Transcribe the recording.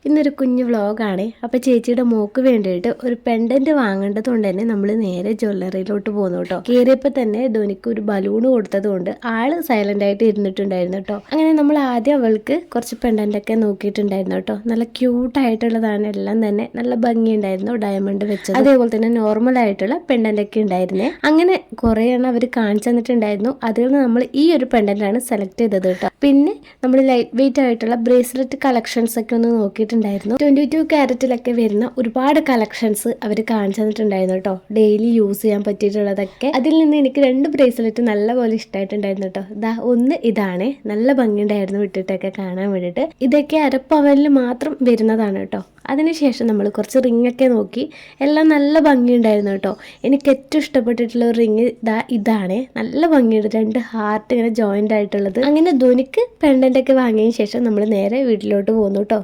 ഇന്നൊരു കുഞ്ഞു വ്ളോഗാണ്. അപ്പോൾ ചേച്ചിയുടെ മോക്ക് വേണ്ടിയിട്ട് ഒരു പെൻഡന്റ് വാങ്ങേണ്ടതുകൊണ്ട് തന്നെ നമ്മൾ നേരെ ജ്വല്ലറിയിലോട്ട് പോകുന്നു കേട്ടോ. കയറിയപ്പോൾ തന്നെ ധോനിക്ക് ഒരു ബലൂൺ കൊടുത്തതുകൊണ്ട് ആള് സൈലന്റ് ആയിട്ട് ഇരുന്നിട്ടുണ്ടായിരുന്നു കേട്ടോ. അങ്ങനെ നമ്മൾ ആദ്യം അവൾക്ക് കുറച്ച് പെൻഡന്റ് ഒക്കെ നോക്കിയിട്ടുണ്ടായിരുന്നു കേട്ടോ. നല്ല ക്യൂട്ടായിട്ടുള്ളതാണ്, എല്ലാം തന്നെ നല്ല ഭംഗിയുണ്ടായിരുന്നു. ഡയമണ്ട് വെച്ചത്, അതേപോലെ തന്നെ നോർമൽ ആയിട്ടുള്ള പെൻഡന്റ് ഒക്കെ ഉണ്ടായിരുന്നേ. അങ്ങനെ കുറേ എണ്ണം അവർ കാണിച്ചു തന്നിട്ടുണ്ടായിരുന്നു. അതിൽ നിന്ന് നമ്മൾ ഈ ഒരു പെൻഡന്റ് ആണ് സെലക്ട് ചെയ്തത് കേട്ടോ. പിന്നെ നമ്മൾ ലൈറ്റ് വെയിറ്റ് ആയിട്ടുള്ള ബ്രേസ്ലെറ്റ് കളക്ഷൻസ് ഒക്കെ ഒന്ന് നോക്കിയിട്ടുണ്ടായിരുന്നു. 22 ക്യാരറ്റിലൊക്കെ വരുന്ന ഒരുപാട് കളക്ഷൻസ് അവർ കാണിച്ചു തന്നിട്ടുണ്ടായിരുന്നു കേട്ടോ. ഡെയിലി യൂസ് ചെയ്യാൻ പറ്റിയിട്ടുള്ളതൊക്കെ. അതിൽ നിന്ന് എനിക്ക് 2 ബ്രേസ്ലെറ്റ് നല്ലപോലെ ഇഷ്ടമായിട്ടുണ്ടായിരുന്നു കേട്ടോ. ഒന്ന് ഇതാണ്, നല്ല ഭംഗിയുണ്ടായിരുന്നു വിട്ടിട്ടൊക്കെ കാണാൻ വേണ്ടിയിട്ട്. ഇതൊക്കെ അരപ്പവനിൽ മാത്രം വരുന്നതാണ് കേട്ടോ. അതിനുശേഷം നമ്മൾ കുറച്ച് റിംഗ് ഒക്കെ നോക്കി, എല്ലാം നല്ല ഭംഗിയുണ്ടായിരുന്നു കേട്ടോ. എനിക്ക് ഏറ്റവും ഇഷ്ടപ്പെട്ടിട്ടുള്ള ഒരു റിംഗ് ഇതാണ്, നല്ല ഭംഗിയുണ്ട്. 2 ഹാർട്ട് ഇങ്ങനെ ജോയിന്റ് ആയിട്ടുള്ളത്. അങ്ങനെ ധോനിക്ക് പെൻഡന്റ് ഒക്കെ വാങ്ങിയതിന് ശേഷം നമ്മൾ നേരെ വീട്ടിലോട്ട് പോകുന്നു കേട്ടോ.